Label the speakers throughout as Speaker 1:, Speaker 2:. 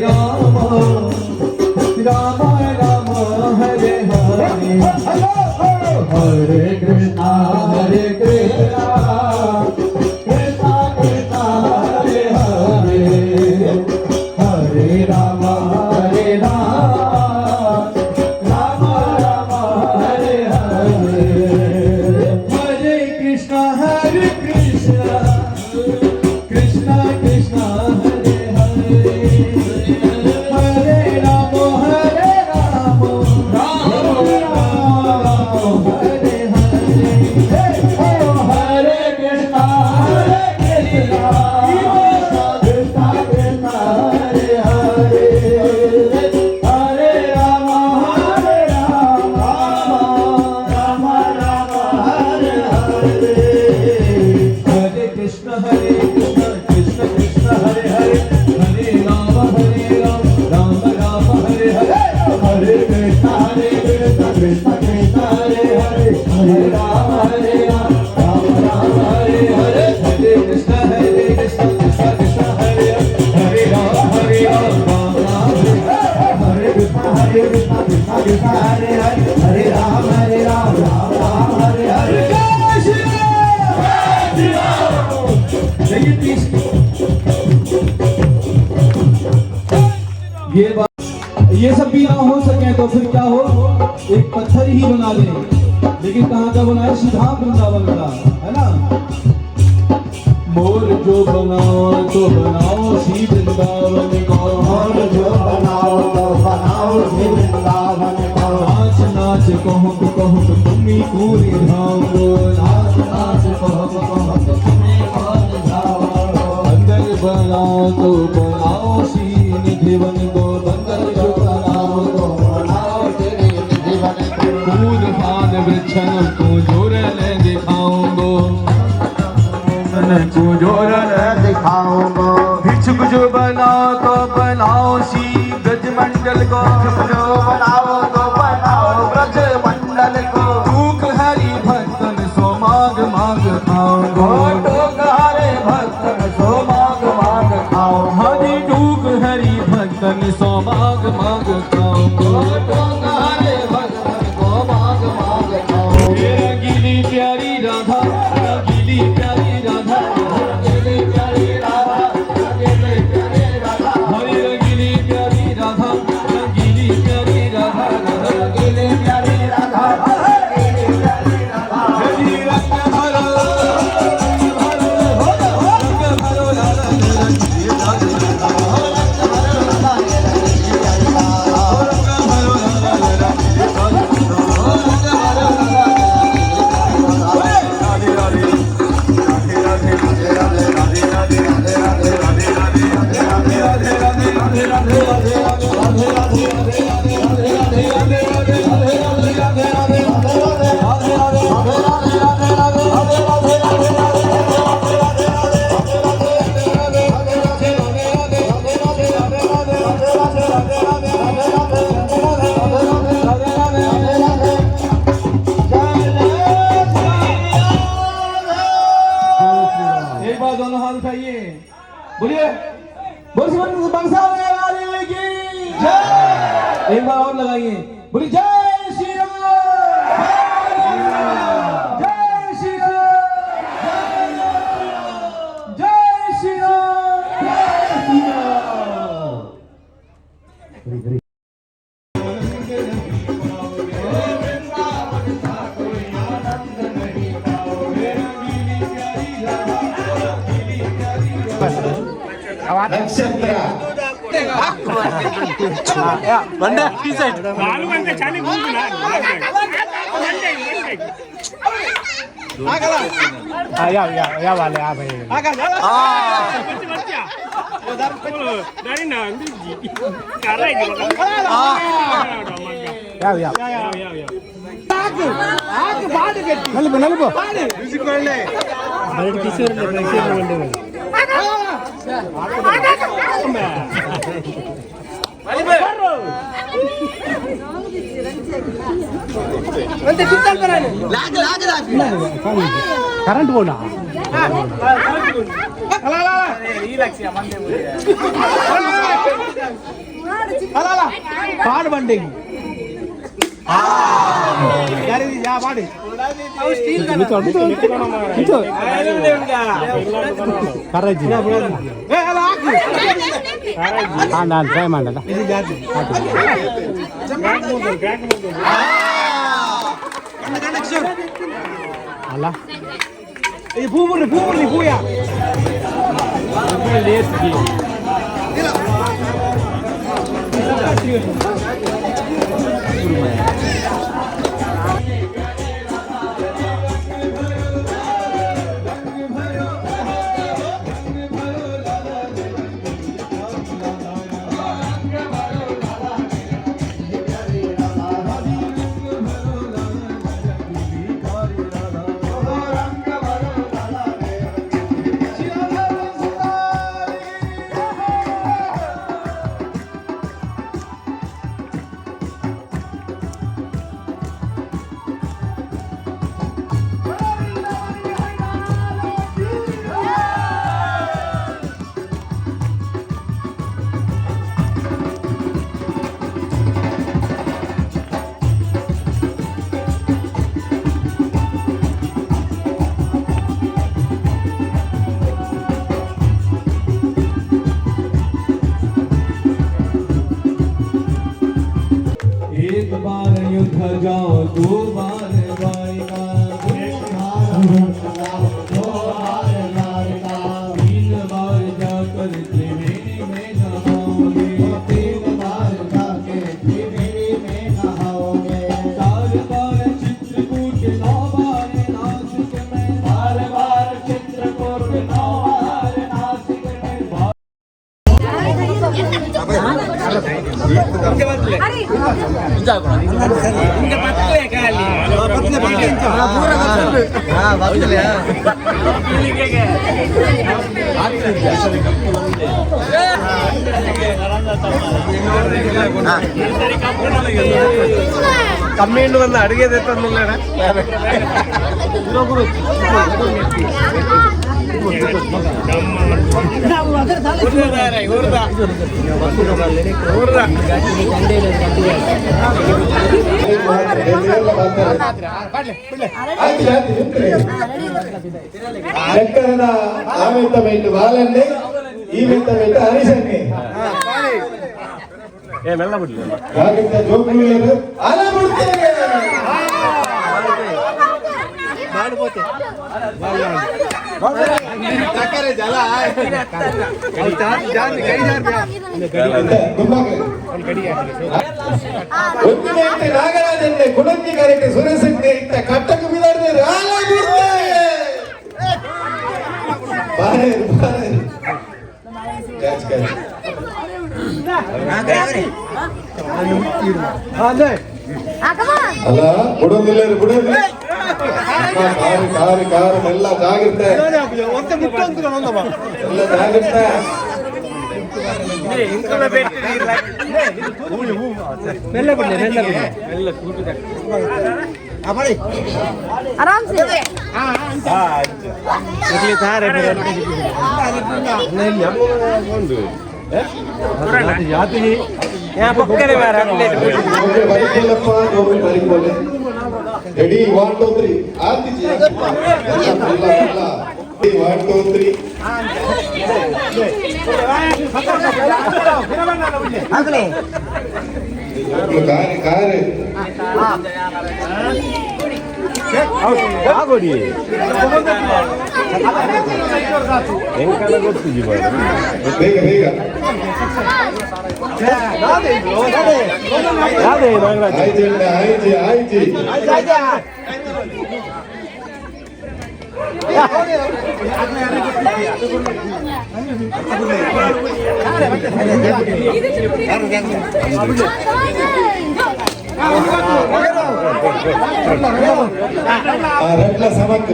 Speaker 1: राम राम राम हरे हरे हरे कृष्णा कृष्णा कृष्णा हरे हरे हरे राम राम राम हरे हरे हरे कृष्णा कृष्णा कृष्णा हरे हरे हरे राम राम हरे हरे हरे कृष्णा कृष्णा कृष्णा हरे हरे हरे राम राम हरे हरे हरे कृष्ण कृष्ण कृष्ण हरे हरे हरे राम राम राम हरे हरे हरे कृष्ण कृष्ण कृष्ण हरे हरे हरे राम राम राम हरे हरे हरे कृष्ण कृष्ण कृष्ण हरे हरे राम राम राम हरे कृष्ण कृष्ण कृष्ण हरे हरे हरे राम राम राम हरे हरे जय श्री राम। देखिए प्लीज ये सब भी ना हो सके तो फिर क्या हो, एक पत्थर ही बना ले, लेकिन कहाँ का बनाए, सीधा वृंदावन का, है ना। मोर जो बनाओ तो बनाओ श्री वृंदावन को, मोर जो बनाओ तो बनाओ श्री वृंदावन को, नाच नाच कहो तुम्ही पूरी धाम को, नाच नाच कहो तुम्ही पूरी धाम को, बंदर बनाओ तो बनाओ श्री निधिवन को, बंदर जो बनाओ तो बनाओ श्री निधिवन को, कूद फाद वृक्षण को जोड़ने दिखाऊंगो, को जोड़ने दिखाऊंगो, भिक्षुक जो बनाओ तो बनाओ सी ब्रज मंडल को, जो बनाओ तो बनाओ ब्रज मंडल को, टूक हरि भक्तन सो माग माग खाऊंगो, टूक हरि भक्तन सो माग माग खाओ, हरि टूक हरि भक्तन सो माग माग खाऊंगो, टूक हरि भक्तन सो माग माग खाओ, रंगीली प्यारी राधा, रंगीली प्यारी राधा, रंगीली प्यारी राधा, रंगीली प्यारी राधा, हरि रंगीली प्यारी राधा, रंगीली प्यारी राधा, रंगीली प्यारी राधा, रंगीली प्यारी राधा, हरि रंग भरो लाला रंगीली राधा, रंग भरो लाला रंगीली राधा, रंग भरो लाला रंगीली राधा, रंग भरो लाला राधे राधे राधे राधे राधे राधे राधे राधे राधे राधे राधे राधे राधे एक बार दोनों हाथ उठाइए, बोलिए बोल बंसा वाले की जय। एक बार और लगाइए, बोलिए जय श्री राम, जय श्री राम, जय श्री राम। नक्षत्र
Speaker 2: ಬಂಡೆ ಈ ಸೈಡ್
Speaker 3: 4 ಗಂಟೆ ಚಾಲಿ ಕೂತಿನ ಆಗಲ್ಲ ಯಾವ ಅಲ್ಲ ಆ ಭೈ ಆಗಲ್ಲ ಬರ್ತೀಯಾ ದಾರಿ ನಾ ಅಂದಿ ಕಾರ ಇದೆ ಯಾವ ಆಗ ಬಾಡಿ ಗಟ್ಟಿ ನಲ್ಬೋ ಮ್ಯೂಸಿಕ್ ಒಳ್ಳೆ ಬರಡಿ ಕಿಶೋರ್ ಬಂಡೆ కరెంట్ పోనా
Speaker 2: పాడు బండికి పాడు కర్రజీ ట్రై మండల అలా ఇది పూముర్ని పూయా
Speaker 1: एक बार युद्ध जाओ दो बार बारिका तीन बार जाकर त्रिवेणी में नहाओगे चार बार चित्रकूट नौ बार नासिक में
Speaker 2: കമ്മീണ്ട് വന്ന് അടുകിയത് എത്തുന്നില്ലേടാ
Speaker 4: చక్కరన ఆమెత్తమైంది వాళ్ళండి ఈమెత్తమైంది హరీషండి జాగ్రత్త జోకులు లేదు అలా ముడుతుంది ఒత్తిడి నాగరాజన్ గుణంకి కరెక్ట్ సురేష్ కట్టకు మీద ಅಲ್ಲ ಬಿಡೋದಿಲ್ಲ ಬಿಡೋದಿಲ್ಲ ಕಾರು ಕಾರು ಎಲ್ಲ ಜಾಗ್ರತೆ ಎಲ್ಲ ಜಾಗ್ರತೆ
Speaker 5: आराम से
Speaker 4: रेडी 1 2 3 आरती जी 1 2 3
Speaker 5: अगले
Speaker 4: कार कार
Speaker 2: ಆಗೋಡಿ ಹೆಂಗ್ ಗೊತ್ತು ಜೀವ
Speaker 4: ಬೇಗ ಬೇಗ
Speaker 2: ಯಾವ್ದೇ ನಾಗರಾಜ್
Speaker 4: ಆಯ್ತು ಆಯ್ತು రెడ్ల సమక్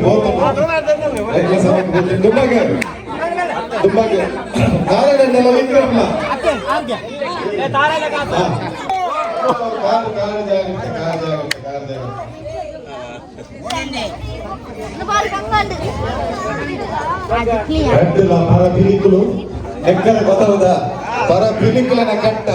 Speaker 4: రెడ్ల సమక్ దుమ్మగా దుమ్మగా కారణ విక్రమ కారు కారు జాగ్రత్త కారు జాగ్రత్త రెడ్ల మన పిలికులు ఎక్కడ కొత్తదా ಪರ ಪಿಲಿಕುಲನ ಕಟ್ಟ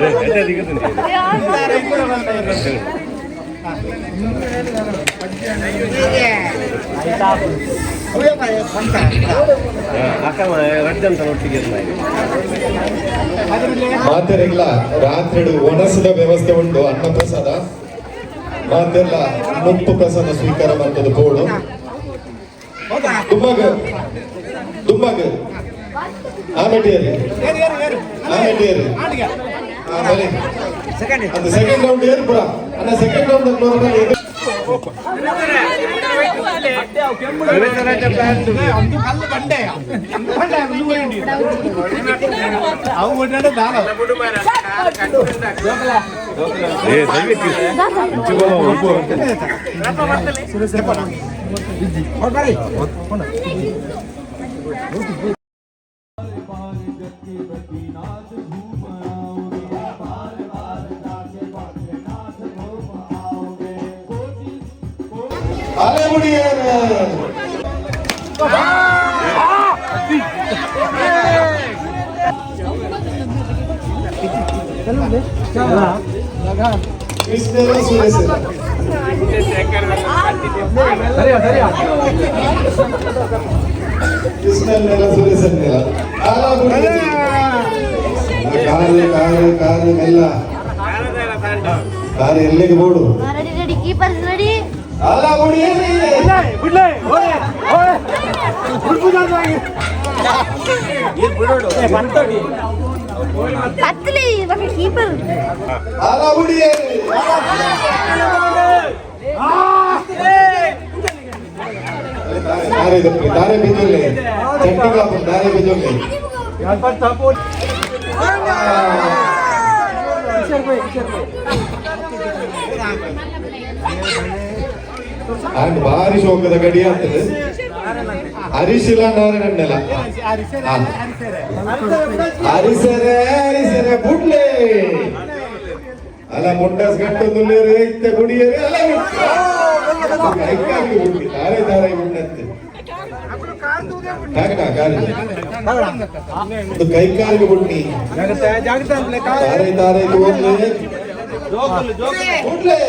Speaker 4: ಚಂಡದಲ್ಲಿ ಕಟ್ಟದ ಮಾತೆರೆಲ್ಲ ರಾತ್ರಿ ಒಣಸದ ವ್ಯವಸ್ಥೆ ಉಂಟು ಅನ್ನ ಪ್ರಸಾದ ಮಾತೆಲ್ಲ ಮುಪ್ಪು ಪ್ರಸಾದ ಸ್ವೀಕಾರ ಮಾಡ್ತದೆ ಬೋರ್ಡು ತುಂಬಾಗ ಆಮೇಲೆ ಅದು ಸೆಕೆಂಡ್ ರೌಂಡ್ ಏರ್ ಪುರ ಅನ್ನ ಸೆಕೆಂಡ್ ರೌಂಡ್ ಕಾರ್ಯ ಎಲ್ಲಿಗೆ ಬೋಡು ದಾರೆ ಬಿಜೋಲೆ ಚಟ್ಟಿ ದಾರೆ ಬಿಜೋಲೆ ಅಂಡ್ ಭಾರಿ ಶೋಕದ ಗಡಿ ಆಗ್ತದೆ ಹರಿಶಿಲ ನಾರಾಯಣಲ್ಲ ಹರಿಸರೆ ಬುಡ್ಲೆ ಅಲ್ಲ ಮುಂಡಸ್ ಗಂಟು ಇತ್ತೆ ಗುಡಿಯರೆ ಅಲ್ಲ ದಾರೆ ದಾರೆ ಉಂಡಂತೆ ಕೈ ಕಾಲಿಗೆ ಬುಡ್ನಿ ದಾರೆ ದಾರೆ ಬುಡ್ಲೆ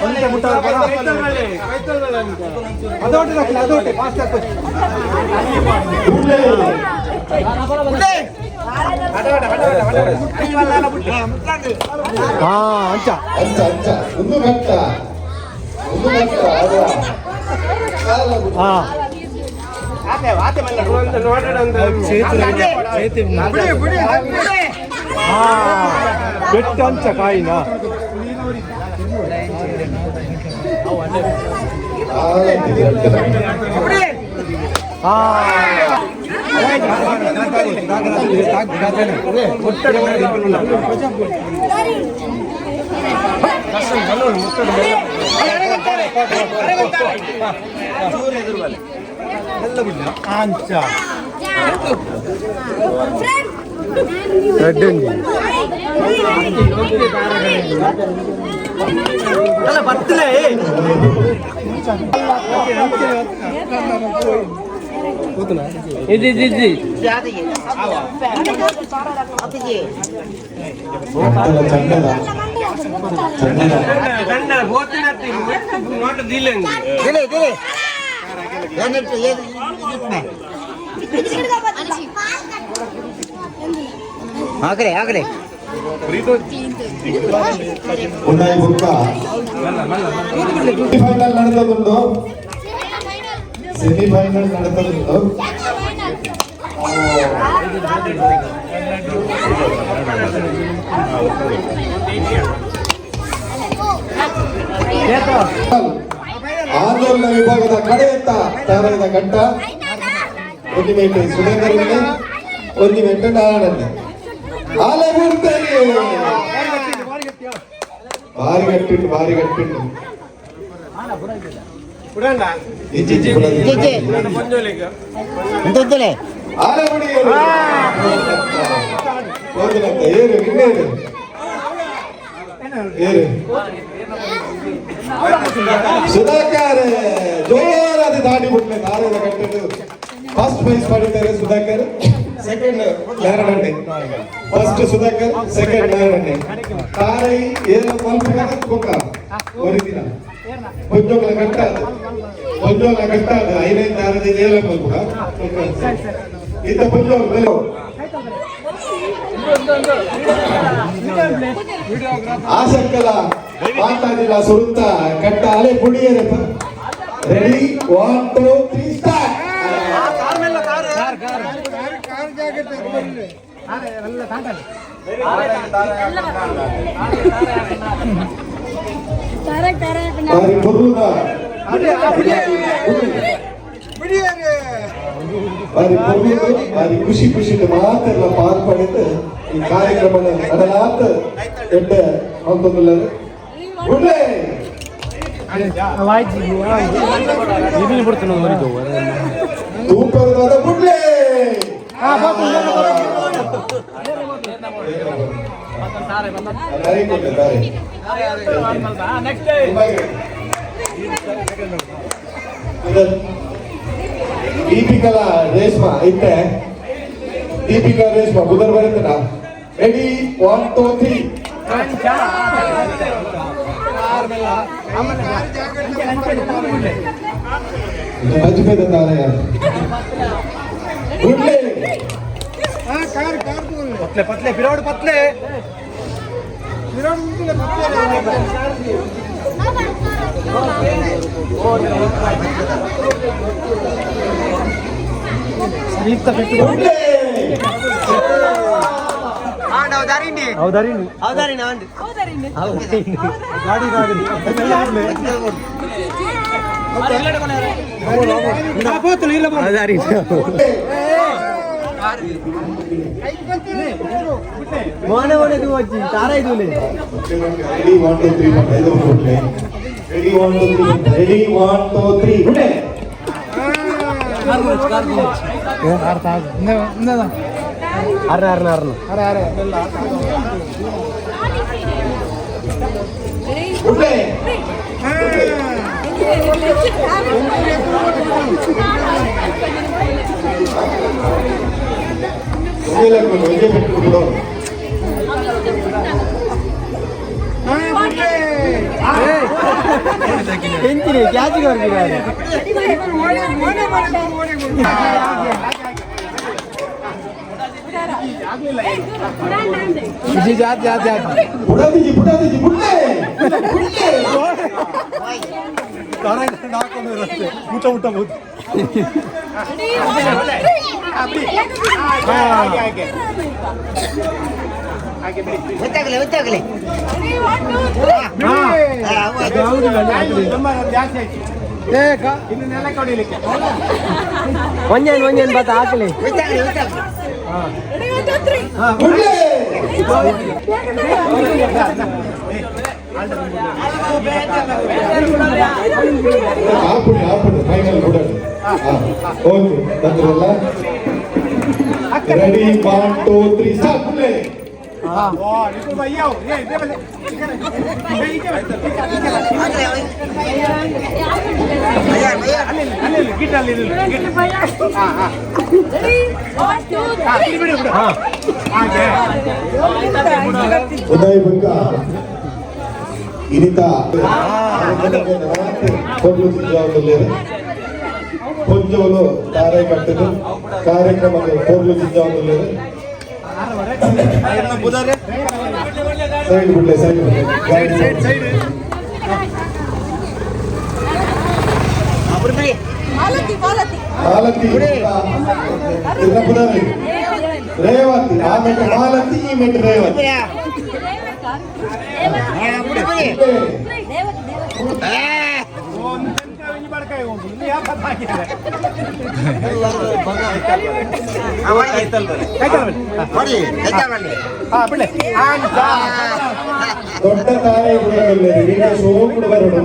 Speaker 4: ಒಂದು ಗಂಟ
Speaker 2: ಬೆಟ್ಟಂಚ ಕಾಯಿನ ಆಗಲೇ
Speaker 4: ಉನ್ನಾಯಿ ಬುಕ್ಕ ಸೆಮಿಫೈನಲ್ ನಡೆದದುಂಟು ಆಂದೋಲನ ವಿಭಾಗದ ಕಡೆಯತ್ತ ತಾರಾಯದ ಘಟ್ಟ ಒಂದಿಮೆಂಟು ಸುಧಾಕರನ್ನೇ ಒಂದಿಮೆಂಟು ನಾರಾಯಣನ್ನೇ ಆಲೆ ಭಾರಿ ಗಟ್ಟಿಂಡು
Speaker 3: ಬಿಡಣ್ಣ
Speaker 4: ಇಜ್ಜಿ
Speaker 2: ಎಂತದ್ದುಲೆ
Speaker 4: ಆಲಮಡಿ ಹೋದನಂತ ಏರು ಇನ್ನೇರು ಏರು ಸುಧಾಕರ್ ಜೋರಾದ ದಾಡಿ ಬಿಟ್ಲೆ ದಾರದ ಕಟ್ಟಿದ್ದು ಫಸ್ಟ್ ಪ್ರೈಸ್ ಪಡಿತಾರೆ ಸುಧಾಕರ್ ಸೆಕೆಂಡ್ ನಾರಾಯಣೆ ಫಸ್ಟ್ ಸುಧಾಕರ್ ಸೆಕೆಂಡ್ ನಾರಾಯಣೆ ತಾರೈ ಏನ ಮಲ್ಪುಗ ಕೊಕ್ಕ ಒರಿದಿನ ಪೊಂಜೋಗಳ ಕಟ್ಟಾದ ಐದೈದು ದಾರದ ಏಲ ಮಲ್ಪುಗ ಇತ್ತ ಪೊಂಜೋಗ ಬೆಲೆ ಆಸಕ್ಕಲ ಮಾತಾಡಿಲ್ಲ ಸುರುತ್ತ ಕಟ್ಟ ಅಲೆ ಪುಡಿಯರೆ ರೆಡಿ 1 2 3 ಸ್ಟಾರ್ಟ್ ಬಾರಿ ಖುಷಿ ಮಾತೆಲ್ಲ ಪಾಲ್ಪಡಿತು ಈ ಕಾರ್ಯಕ್ರಮ ಅದಲಾತ ಎಡ್ಡ ಹೊಂದೊಂದಿಲ್ಲ ಗುಡ್ಲೆ ತೂಪದ ಗುಡ್ಲೆ ದೀಪಿಕಾ ರೇಷ್ಮಾ ಐತೆ ದೀಪಿಕಾ ರೇಷ್ಮಾ ಬುಧರ್ ಬರುತ್ತನ ರೆಡಿ 1 2 3 ಮಜ್ಜಿಗೆ ತಾನೆ ಗುಡ್ಲೆ
Speaker 1: पतले पिरावड पतले
Speaker 2: मोने तू अच्छी तारा ही तूने
Speaker 4: ready 1 2 3 5 गुड्ले ready 1 2 3 ready 1 2 3 गुड्ले गुड्ले
Speaker 2: क्या जात
Speaker 4: बुढ़ा दीजिए बुढ़ले
Speaker 3: ಊಟ ಊಟ
Speaker 2: ಗೊತ್ತಾಗಲಿ ಒಂಜನ್ ಬತ್ತ ಹಾಕಲಿ
Speaker 4: ಫೈನಲ್ ಓಕೆ ಬಂದ್ರಲ್ಲ ರೆಡಿ 1 2 3 ಸ್ಟಾರ್ಟ್ ಪ್ಲೇ ಉದಯ್ ಬಂಕ ಇನಿತ ಕೊಂಚವಲು ತಾರೆ ಕಟ್ಟದು ಕಾರ್ಯಕ್ರಮಕ್ಕೆ ಪೋರ್ಲು ಜಿಂಜಾವಲ್ಲಿ ಸೈಡ್ ಬಿಡ್ಲೆ ಸೈಡ್ ಮಾಲತಿ ರೇವತಿ ಆಮೇಲೆ ಮಾಲತಿ ಈ ಮೆಟ್ ರೇವತಿ ದೊಡ್ಡ ತಾರೆ ಬಿಡೋದಿಲ್ಲ ಶೋ ಕೂಡ ಬರೋದು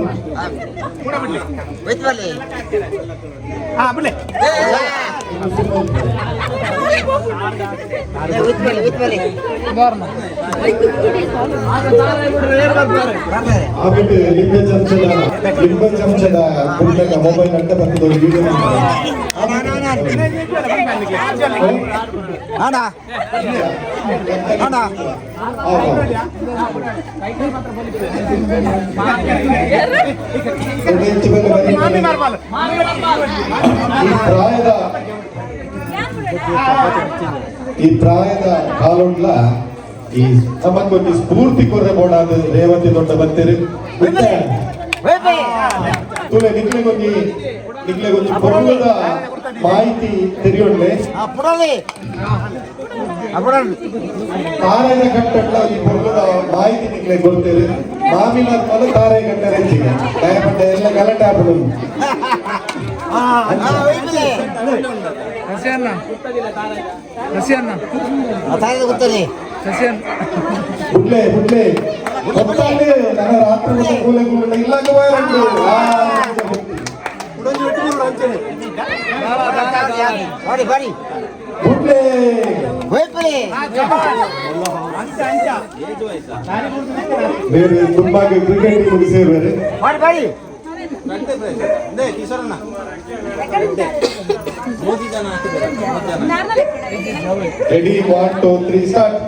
Speaker 4: ಆಬಿಟ್ಟು ಲಿಂಬೆ ಚಮಚದ ಕುಂಡಕ ಮೊಬೈಲ್ ಅಂತ ಬರ್ತದೆ ಒಂದು ವಿಡಿಯೋ ಈ ಪ್ರಾಯದ ಕಾಲುಂಡ್ಲ ಈ ನಮಗೊಂದು ಸ್ಫೂರ್ತಿ ಕೊರ್ರೆ ಬೋಡಾದ ರೇವತಿ ದೊಡ್ಡ ಬರ್ತೀರಿ ತುಲೆ ನಿಗ್ಲೆಗೊಂದು ಪೊರ್ಲದ ಮಾಹಿತಿ ತೆರೆಯೋಡ್ಲೆ ತಾರೆಯ ಕಟ್ಟಡ ಈ ಪೊರ್ಲದ ಮಾಹಿತಿ ನಿಗ್ಲೆ ಕೊಡ್ತೀರಿ ಮಾಮಿನ ಮಲ ತಾರೆ ಗಂಟೆ ರೆಂಚಿಗೆ ದಯಪಟ್ಟ ಎಲ್ಲ ಗಲಾಟೆ ಆಗ್ಬಿಡುದು ಬುಡ್ಲೆ ಗೊತ್ತಾಗ್ಲಿ ನನ್ನ ರಾತ್ರಿ ಕೂಲೆ ಕೂಲೆ ಇಲ್ಲಾಗ ಬೇರೆ ತುಂಬಾ ಕ್ರಿಕೆಟ್ ಮುಗಿಸಿರ್ಬೇರೆ ರೆಡಿ 1 2 3 ಸ್ಟಾರ್ಟ್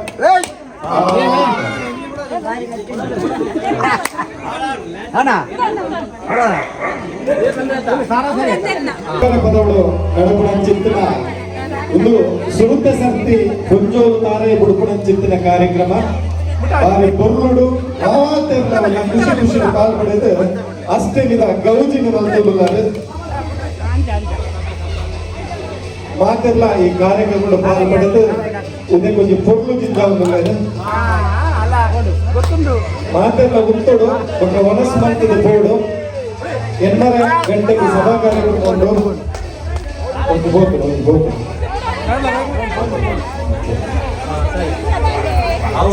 Speaker 4: ಪದಗಳು ನಡುಪುಣಂಚಿತ್ತಿನ ಒಂದು ಸುರುತ ಸಂತಿ ಕೊಂಜೋಲು ತಾರೆ ಬುಡುಪುಣಂಚಿತ್ತಿನ ಕಾರ್ಯಕ್ರಮ ಬಾರಿ ಪೊರ್ಲುಡು ಮಾತೆಲ್ಲ ಖುಷಿ ಖುಷಿ ಪಾಲ್ಪಡೆದು ಅಷ್ಟೇ ವಿಧ ಗೌಜಿನ ಬಂದುಳ್ಳಾರು ಮಾತೆಲ್ಲ ಈ ಕಾರ್ಯಕ್ರಮಗಳು ಪಾಲ್ಪಡೆದು ಉದೇ ಕೊಂಚ ಪೊರ್ಲು ಜಿಂದಾವುಳ್ಳಾರು ಮಾತೆಲ್ಲ ಉತ್ತೋಡು ఒక ವನಸ್ ಮಂತದ ಬೋರ್ಡು 8:30 ಗಂಟೆಗೆ ಸಭಾ ಕಾರ್ಯಕ್ರಮ ಒಂದು ಗೋಪು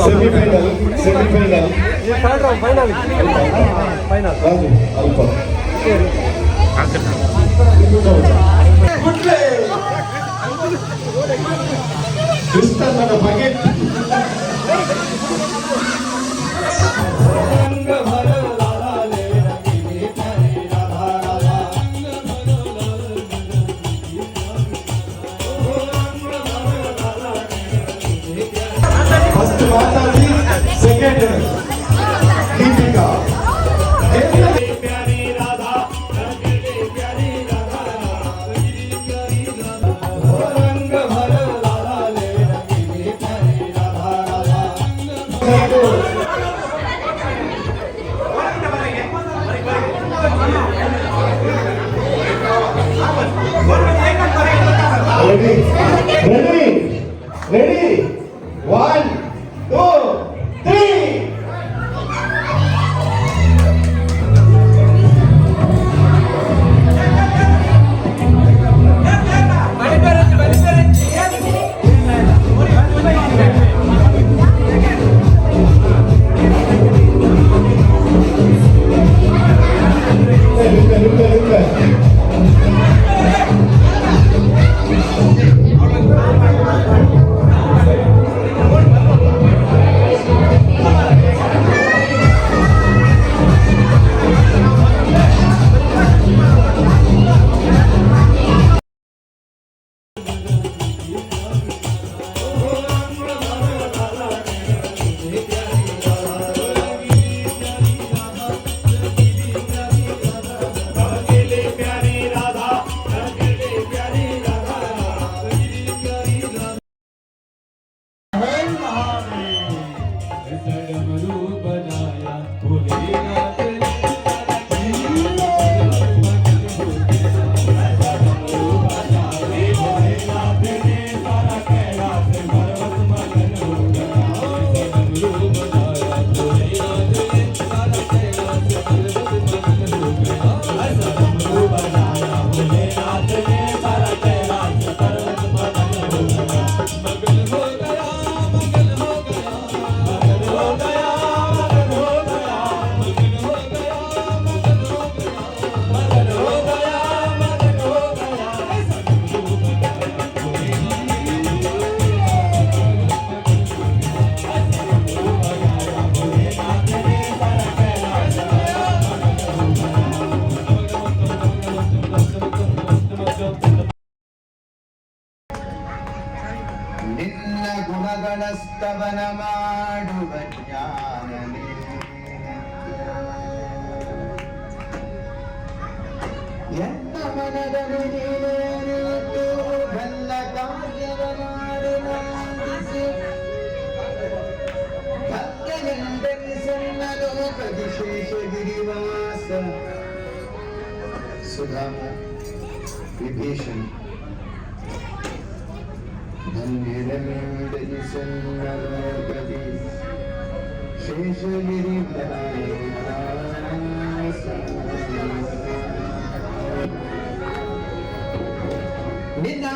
Speaker 4: ಸೆಮಿಫೈನಲ್ ಅಲ್ಪ ಕ್ರಿಸ್ತನ ಬಗೆ ಫಸ್ಟ್ ಮಾತಾಡಿ ಸೆಕೆಂಡ್ ದೀಪಿಕಾ Ready? 1, 2, 3. Look.
Speaker 1: ಸ್ತವನ ಮಾಡುವ ಜ್ಞಾನನೇ ಎನ್ನ ಮನದಲ್ಲಿ ನೀನೇನಿತ್ತು ಬಲ್ಲ ಕಾರ್ಯವ ಮಾಡಿ ನಂದಿಸಿ ಭಕ್ತನೆಂದೆನಿಸನ್ನ ಲೋಕದಿಶೇಷ ಗಿರಿವಾಸ ಸುಧಾಮ ವಿಭೀಷಣ ಧನ್ಯರಮೇಡೆನಿಸನ್ನ ಲೋಕದಿ ಶೇಷಗಿರಿ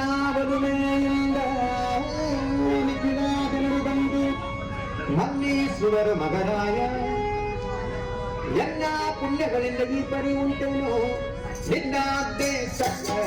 Speaker 1: ನಿನ್ನಾವಲುಮೆಯಿಂದ ನಿಖಿಲಾದನು ಬಂದು ಮಲ್ಲೇಶ್ವರ ಮಗರಾಯ ಎಲ್ಲ ಪುಣ್ಯಗಳಿಂದ ಈ ಪರಿ ಉಂಟೇನೋ ನಿನ್ನಾದ್ದೇ ಸಕಲ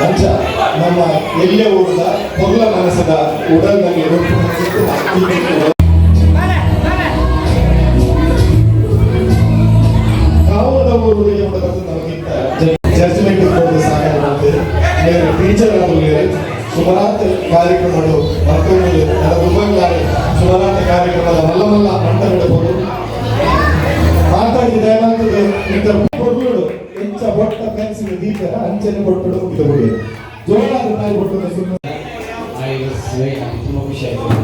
Speaker 4: ಅಂಚ ನಮ್ಮ ಎಲ್ಲೆ ಊರದ ಪೊರ್ಲ ಮನಸ್ಸದ ಉಡಲ್ನಲ್ಲಿ ರೂಪು ಕಾವದ ಊರು ಎಂಬುದನ್ನು ನಮಗಿಂತ ಜಡ್ಜ್ಮೆಂಟ್ ಕೊಟ್ಟು ಸಹಾಯ ಮಾಡ್ತೇವೆ ಟೀಚರ್ ಆದಮೇಲೆ ಸುಮಾರಾತ್ ಕಾರ್ಯಕ್ರಮಗಳು ಮತ್ತೊಂದು ದುಬಂಗಾರೆ ಸುಮಾರಾತ್ ಕಾರ್ಯಕ್ರಮದ ಮಲ್ಲ ಮಲ್ಲ ಅಂಟ ಬಿಡಬಹುದು ಮಾತಾಡಿದ ಏನಾಗ್ತದೆ ಇಂಥ ಕೊಡ್ಬಿಡು ಎಂಚ ಬೊಟ್ಟ ಕನಸಿನ ದೀಪರ ಅಂಚನೆ ಕೊಟ್ಬಿಡು ಮುಗಿದಬಹುದು ಜೋರಾದ ತಾಯಿ ಕೊಟ್ಟು ಸುಮ್ಮನೆ ತುಂಬ ಖುಷಿ ಆಯ್ತು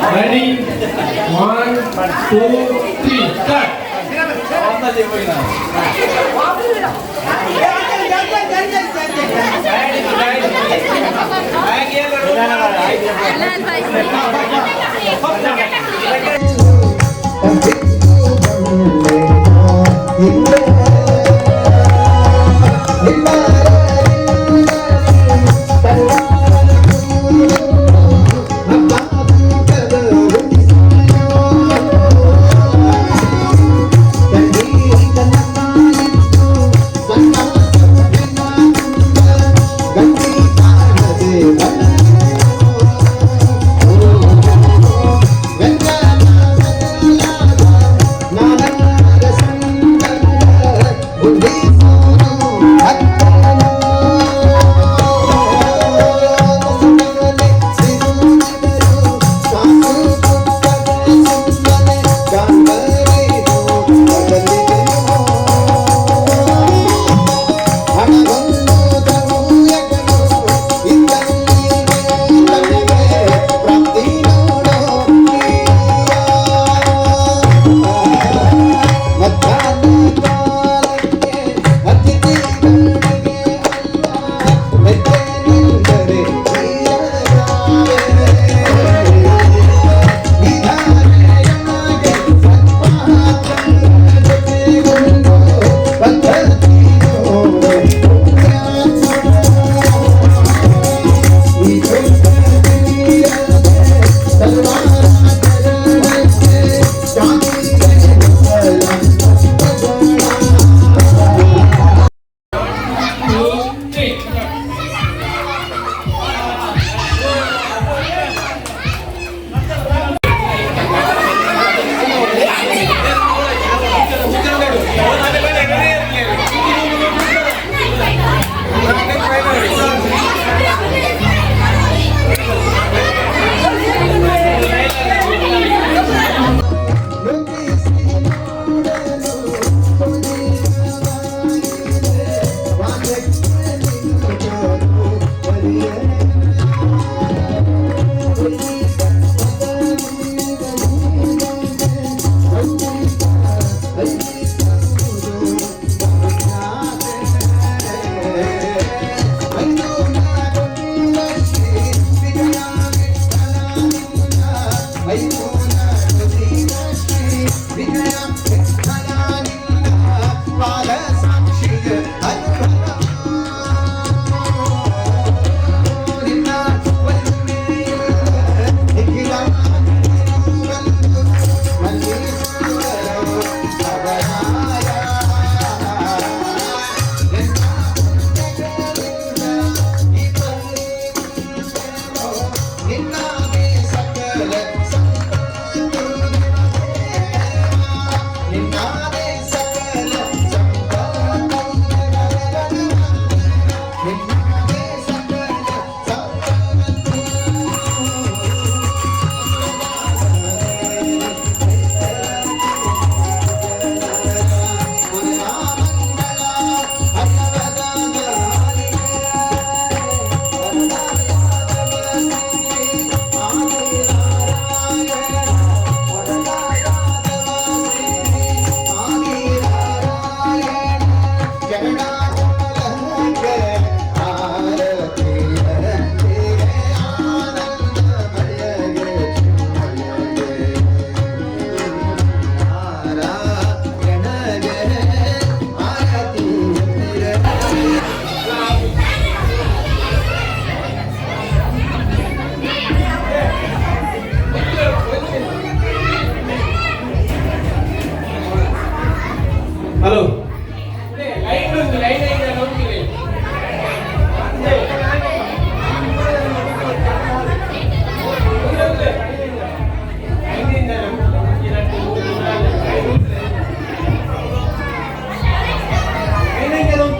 Speaker 3: Ready? 1, 2, 3, start.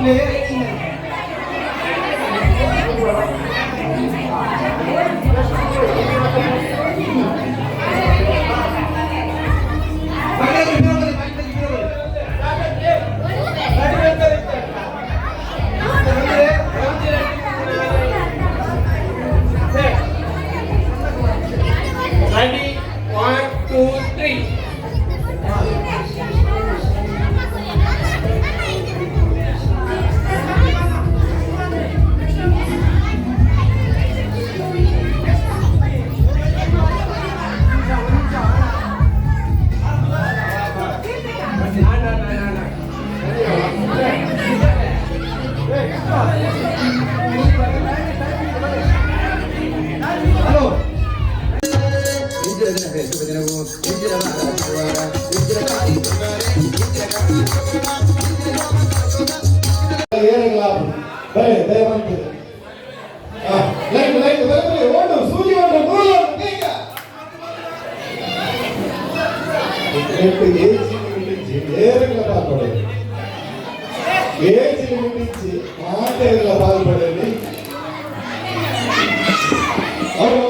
Speaker 3: Ready? 1, 2, 3.
Speaker 4: ಏನಿಲ್ಲ ಬರೇ ದಯವಂತ ಲೈಟ್ ಲೈಟ್ ಬರೇ ಓಡು ಸೂರ್ಯ ಓಡು ನೂರು ಬೇಗ ಎಟ್ಟು ಏಜಿ ಏರಿಗಳ ಪಾಲ್ಪಡೆ ಏಜಿ ಮುಟ್ಟಿಸಿ ಮಾತೆಗಳ ಪಾಲ್ಪಡೆಯಲ್ಲಿ ಅವರು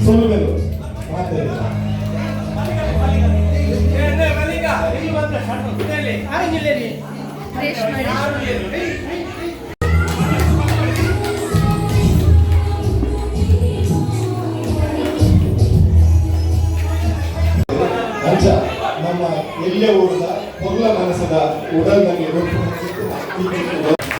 Speaker 4: ಸೋಲುಗಳು ಮಾತೆ ಅಂಚ ನಮ್ಮ ಎಲ್ಲೇ ಊರದ ಮೊದಲ ಮನಸ್ಸದ ಉಡಲ್ನಲ್ಲಿ